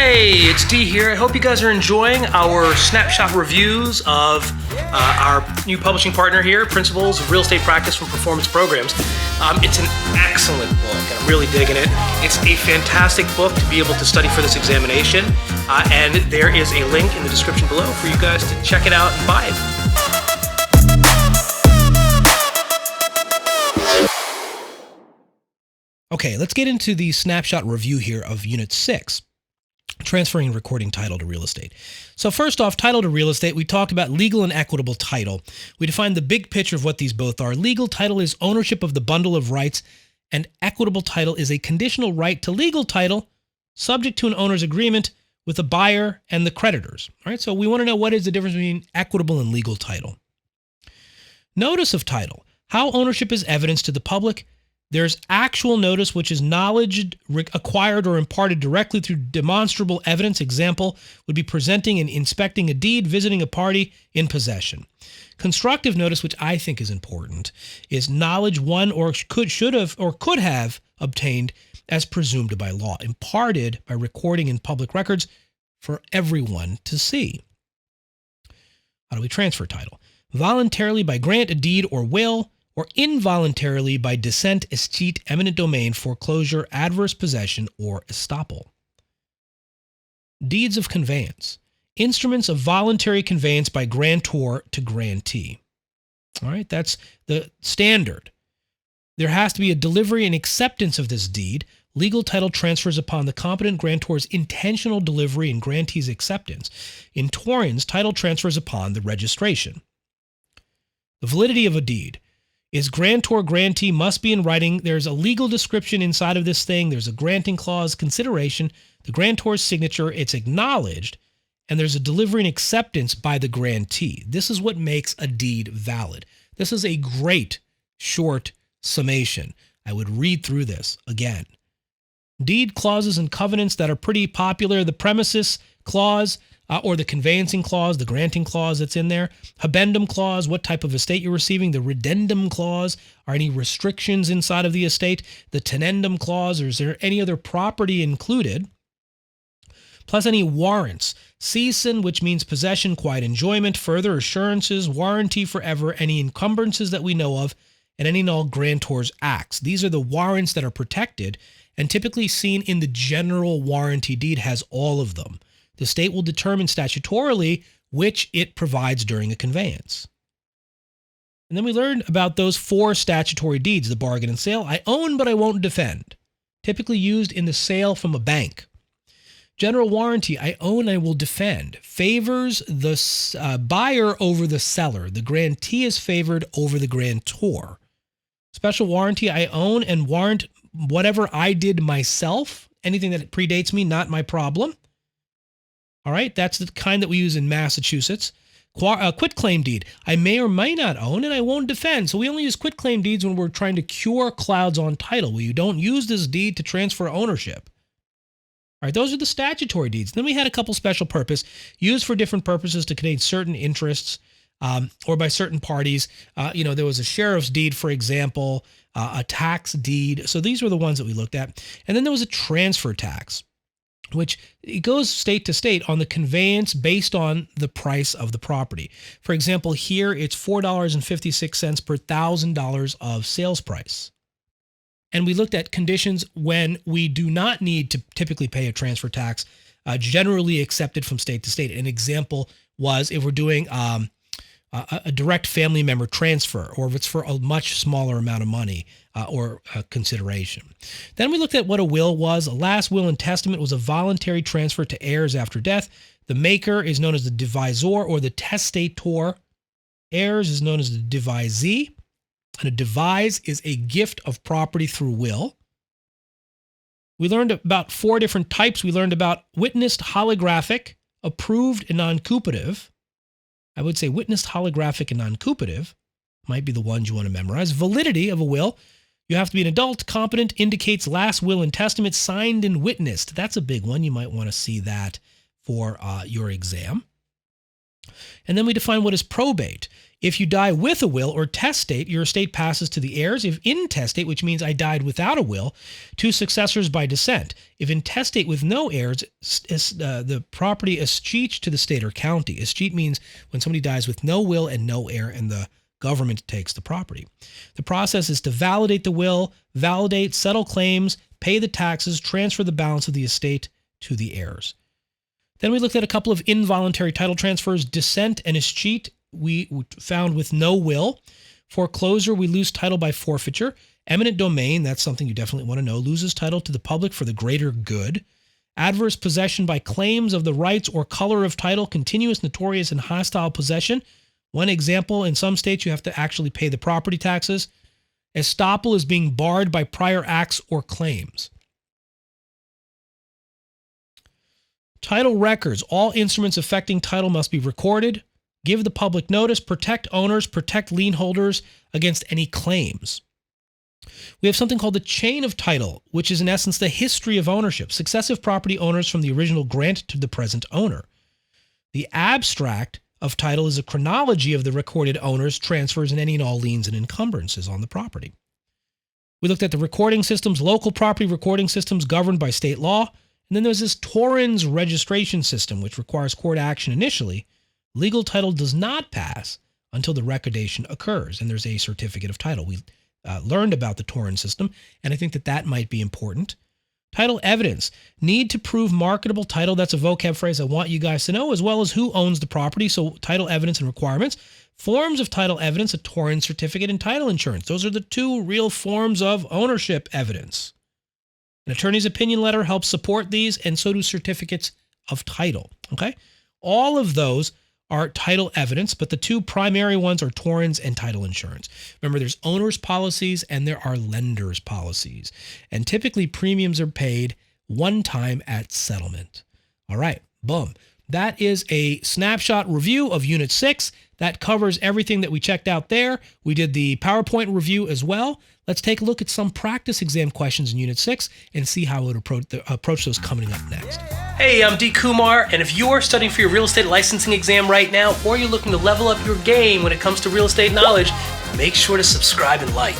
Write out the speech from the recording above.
Hey, it's D here. I hope you guys are enjoying our Snapshot reviews of our new publishing partner here, Principles of Real Estate Practice from Performance Programs. It's an excellent book, and I'm really digging it. It's a fantastic book to be able to study for this examination, and there is a link in the description below for you guys to check it out and buy it. Okay, let's get into the snapshot review here of Unit 6, transferring and recording title to real estate. So first off, title to real estate, we talked about legal and equitable title. We defined the big picture of what these both are. Legal title is ownership of the bundle of rights, and equitable title is a conditional right to legal title subject to an owner's agreement with the buyer and the creditors. All right, so we want to know what is the difference between equitable and legal title. Notice of title, how ownership is evidenced to the public. There's actual notice, which is knowledge acquired or imparted directly through demonstrable evidence. Example would be presenting and inspecting a deed, visiting a party in possession. Constructive notice, which I think is important, is knowledge one or could have obtained as presumed by law, imparted by recording in public records for everyone to see. How do we transfer title? Voluntarily by grant, a deed, or will, or involuntarily by descent, escheat, eminent domain, foreclosure, adverse possession, or estoppel. Deeds of conveyance. Instruments of voluntary conveyance by grantor to grantee. All right, that's the standard. There has to be a delivery and acceptance of this deed. Legal title transfers upon the competent grantor's intentional delivery and grantee's acceptance. In torrens, title transfers upon the registration. The validity of a deed is grantor grantee must be in writing. There's a legal description inside of this thing. There's a granting clause, consideration, the grantor's signature, it's acknowledged, and there's a delivery and acceptance by the grantee. This is what makes a deed valid. This is a great short summation. I would read through this again. Deed clauses and covenants that are pretty popular. The premises clause, or the conveyancing clause, the granting clause that's in there. Habendum clause, what type of estate you're receiving. The redendum clause, are any restrictions inside of the estate. The tenendum clause, or is there any other property included? Plus any warrants. Ceasen, which means possession, quiet enjoyment, further assurances, warranty forever, any encumbrances that we know of, and any and all grantor's acts. These are the warrants that are protected and typically seen in the general warranty deed, has all of them. The state will determine statutorily which it provides during a conveyance. And then we learned about those 4 statutory deeds: the bargain and sale, I own but I won't defend, typically used in the sale from a bank. General warranty, I own, I will defend, favors the buyer over the seller. The grantee is favored over the grantor. Special warranty, I own and warrant whatever I did myself. Anything that predates me, not my problem. All right, that's the kind that we use in Massachusetts. Quitclaim deed, I may or may not own and I won't defend. So we only use quitclaim deeds when we're trying to cure clouds on title, where you don't use this deed to transfer ownership. All right, those are the statutory deeds. Then we had a couple special purpose, used for different purposes to contain certain interests or by certain parties. There was a sheriff's deed, for example, a tax deed. So these were the ones that we looked at. And then there was a transfer tax, which it goes state to state on the conveyance based on the price of the property. For example, here it's $4.56 per $1,000 of sales price. And we looked at conditions when we do not need to typically pay a transfer tax, generally accepted from state to state. An example was if we're doing a direct family member transfer, or if it's for a much smaller amount of money or consideration. Then we looked at what a will was. A last will and testament was a voluntary transfer to heirs after death. The maker is known as the devisor or the testator. Heirs is known as the devisee. And a devise is a gift of property through will. We learned about 4 different types. We learned about witnessed, holographic, approved, and non-cupative. I would say witnessed, holographic, and non-cupative might be the ones you want to memorize. Validity of a will. You have to be an adult, competent, indicates last will and testament, signed and witnessed. That's a big one. You might want to see that for your exam. And then we define what is probate. If you die with a will or testate, your estate passes to the heirs. If intestate, which means I died without a will, to successors by descent. If intestate with no heirs, the property escheats to the state or county. Escheat means when somebody dies with no will and no heir, and the government takes the property. The process is to validate the will, validate, settle claims, pay the taxes, transfer the balance of the estate to the heirs. Then we looked at a couple of involuntary title transfers, descent and escheat. We found with no will. Foreclosure, we lose title by forfeiture. Eminent domain, that's something you definitely want to know, loses title to the public for the greater good. Adverse possession by claims of the rights or color of title, continuous, notorious, and hostile possession. One example, in some states you have to actually pay the property taxes. Estoppel is being barred by prior acts or claims. Title records, all instruments affecting title must be recorded. Give the public notice, protect owners, protect lien holders against any claims. We have something called the chain of title, which is in essence the history of ownership, successive property owners from the original grant to the present owner. The abstract of title is a chronology of the recorded owners, transfers, and any and all liens and encumbrances on the property. We looked at the recording systems, local property recording systems governed by state law, and then there's this Torrens registration system, which requires court action initially. Legal title does not pass until the recordation occurs, and there's a certificate of title. We learned about the Torrens system, and I think that might be important. Title evidence. Need to prove marketable title. That's a vocab phrase I want you guys to know, as well as who owns the property. So title evidence and requirements. Forms of title evidence, a Torrens certificate, and title insurance. Those are the two real forms of ownership evidence. An attorney's opinion letter helps support these, and so do certificates of title. Okay? All of those are title evidence, but the two primary ones are Torrens and title insurance. Remember, there's owner's policies and there are lender's policies. And typically premiums are paid one time at settlement. All right, boom. That is a snapshot review of Unit 6. That covers everything that we checked out there. We did the PowerPoint review as well. Let's take a look at some practice exam questions in Unit 6 and see how it would approach those coming up next. Hey, I'm D. Kumar, and if you're studying for your real estate licensing exam right now, or you're looking to level up your game when it comes to real estate knowledge, make sure to subscribe and like.